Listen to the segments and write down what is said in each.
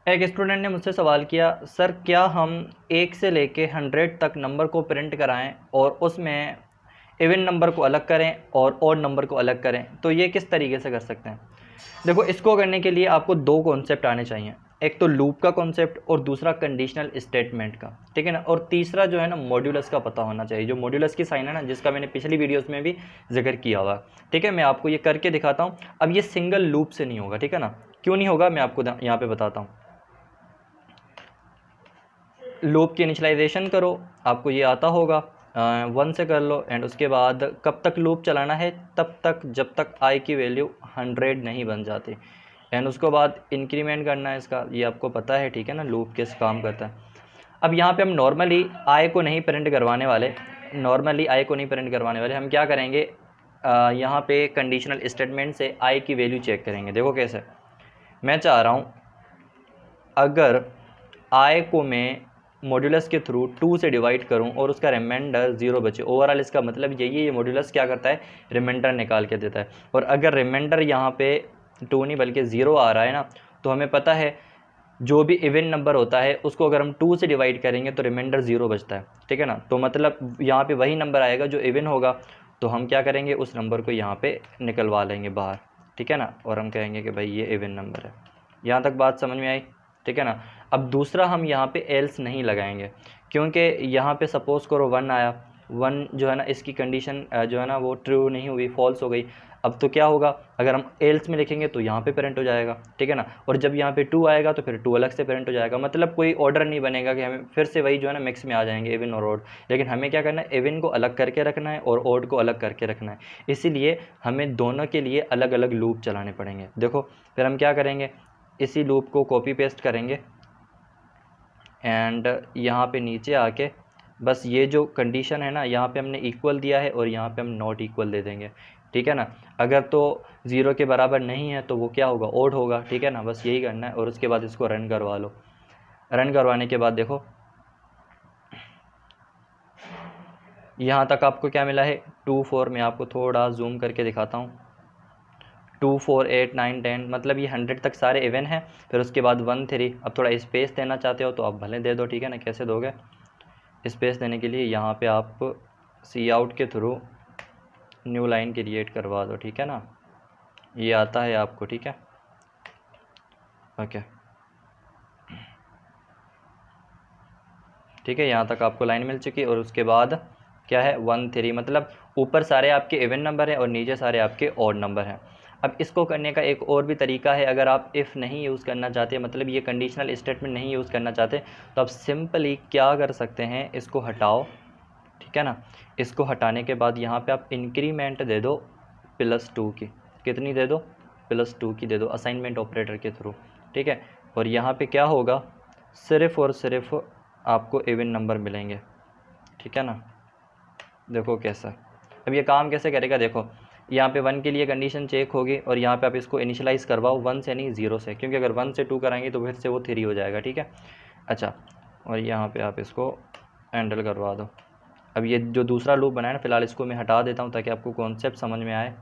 एक स्टूडेंट ने मुझसे सवाल किया, सर क्या हम 1 से लेके 100 तक नंबर को प्रिंट कराएं और उसमें इवन नंबर को अलग करें और ऑड नंबर को अलग करें, तो ये किस तरीके से कर सकते हैं। देखो, इसको करने के लिए आपको दो कॉन्सेप्ट आने चाहिए, एक तो लूप का कॉन्सेप्ट और दूसरा कंडीशनल स्टेटमेंट का, ठीक है ना। और तीसरा जो है ना, मॉड्यूलस का पता होना चाहिए, जो मॉड्यूलस की साइन है ना, जिसका मैंने पिछली वीडियोस में भी जिक्र किया हुआ। ठीक है, मैं आपको ये करके दिखाता हूँ। अब ये सिंगल लूप से नहीं होगा, ठीक है ना। क्यों नहीं होगा, मैं आपको यहाँ पे बताता हूँ। लूप की इनिशियलाइजेशन करो, आपको ये आता होगा, 1 से कर लो, एंड उसके बाद कब तक लूप चलाना है, तब तक जब तक आई की वैल्यू 100 नहीं बन जाती, एंड उसके बाद इंक्रीमेंट करना है इसका, ये आपको पता है, ठीक है ना, लूप कैसे काम करता है। अब यहाँ पे हम नॉर्मली आई को नहीं प्रिंट करवाने वाले, हम क्या करेंगे, यहाँ पे कंडीशनल स्टेटमेंट से आई की वैल्यू चेक करेंगे। देखो कैसे, मैं चाह रहा हूँ अगर आई को मैं मॉड्यूलस के थ्रू 2 से डिवाइड करूं और उसका रिमाइंडर 0 बचे, ओवरऑल इसका मतलब यही है, ये मॉड्यूलस क्या करता है, रिमाइंडर निकाल के देता है। और अगर रिमाइंडर यहाँ पे 2 नहीं बल्कि 0 आ रहा है ना, तो हमें पता है जो भी इवन नंबर होता है उसको अगर हम 2 से डिवाइड करेंगे तो रिमाइंडर 0 बचता है, ठीक है ना। तो मतलब यहाँ पे वही नंबर आएगा जो इवन होगा, तो हम क्या करेंगे, उस नंबर को यहाँ पे निकलवा लेंगे बाहर, ठीक है ना, और हम कहेंगे कि भाई ये इवन नंबर है। यहाँ तक बात समझ में आई, ठीक है ना। अब दूसरा, हम यहाँ पे एल्स नहीं लगाएंगे, क्योंकि यहाँ पे सपोज़ करो 1 आया, 1 जो है ना, इसकी कंडीशन जो है ना वो ट्रू नहीं हुई, फॉल्स हो गई। अब तो क्या होगा, अगर हम एल्स में लिखेंगे तो यहाँ पे प्रिंट हो जाएगा, ठीक है ना। और जब यहाँ पे 2 आएगा तो फिर 2 अलग से प्रिंट हो जाएगा, मतलब कोई ऑर्डर नहीं बनेगा कि हमें फिर से वही जो है ना मिक्स में आ जाएंगे इवन और ऑड। लेकिन हमें क्या करना है, इवन को अलग करके रखना है और ऑड को अलग करके रखना है, इसीलिए हमें दोनों के लिए अलग अलग लूप चलाने पड़ेंगे। देखो, फिर हम क्या करेंगे, इसी लूप को कॉपी पेस्ट करेंगे एंड यहाँ पे नीचे आके बस ये जो कंडीशन है ना, यहाँ पे हमने इक्वल दिया है और यहाँ पे हम नॉट इक्वल दे देंगे, ठीक है ना। अगर तो 0 के बराबर नहीं है तो वो क्या होगा, ओड होगा, ठीक है ना। बस यही करना है और उसके बाद इसको रन करवा लो। रन करवाने के बाद देखो यहाँ तक आपको क्या मिला है, 2 4। मैं आपको थोड़ा जूम करके दिखाता हूँ, 2 4 8 9 10, मतलब ये 100 तक सारे इवन हैं। फिर उसके बाद 1 3। अब थोड़ा स्पेस देना चाहते हो तो आप भले दे दो, ठीक है ना। कैसे दोगे, स्पेस देने के लिए यहाँ पे आप सी आउट के थ्रू न्यू लाइन क्रिएट करवा दो, ठीक है ना। ये आता है आपको, ठीक है, ओके, ठीक है। यहाँ तक आपको लाइन मिल चुकी है और उसके बाद क्या है, 1 3, मतलब ऊपर सारे आपके इवन नंबर हैं और नीचे सारे आपके ऑड नंबर हैं। अब इसको करने का एक और भी तरीका है, अगर आप इफ़ नहीं यूज़ करना चाहते, मतलब ये कंडीशनल स्टेटमेंट नहीं यूज़ करना चाहते, तो आप सिंपली क्या कर सकते हैं, इसको हटाओ, ठीक है ना। इसको हटाने के बाद यहाँ पे आप इंक्रीमेंट दे दो +2 की, कितनी दे दो, +2 की दे दो, असाइनमेंट ऑपरेटर के थ्रू, ठीक है। और यहाँ पे क्या होगा, सिर्फ़ और सिर्फ आपको इवन नंबर मिलेंगे, ठीक है ना। देखो कैसा, अब ये काम कैसे करेगा, देखो यहाँ पे 1 के लिए कंडीशन चेक होगी और यहाँ पे आप इसको इनिशियलाइज करवाओ 1 से नहीं 0 से, क्योंकि अगर 1 से 2 कराएंगे तो फिर से वो 3 हो जाएगा, ठीक है। अच्छा, और यहाँ पे आप इसको हैंडल करवा दो। अब ये जो दूसरा लूप बनाया ना, फ़िलहाल इसको मैं हटा देता हूँ ताकि आपको कॉन्सेप्ट समझ में आए।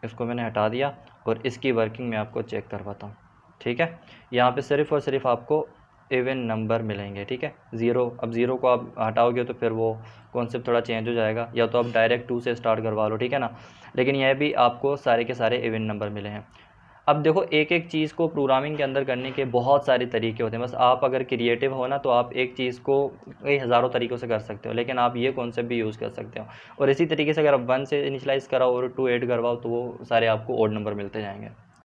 इसको मैंने हटा दिया और इसकी वर्किंग मैं आपको चेक करवाता हूँ, ठीक है। यहाँ पे सिर्फ़ और सिर्फ आपको इवन नंबर मिलेंगे, ठीक है। 0, अब 0 को आप हटाओगे तो फिर वो कॉन्सेप्ट थोड़ा चेंज हो जाएगा, या तो आप डायरेक्ट 2 से स्टार्ट करवा लो, ठीक है ना। लेकिन यह भी आपको सारे के सारे इवन नंबर मिले हैं। अब देखो, एक एक चीज़ को प्रोग्रामिंग के अंदर करने के बहुत सारे तरीके होते हैं, बस आप अगर क्रिएटिव हो ना तो आप एक चीज़ को कई हज़ारों तरीक़ों से कर सकते हो, लेकिन आप ये कॉन्सेप्ट भी यूज़ कर सकते हो। और इसी तरीके से अगर आप 1 से इनिशियलाइज़ कराओ और 2 ऐड करवाओ तो वो सारे आपको ऑड नंबर मिलते जाएंगे।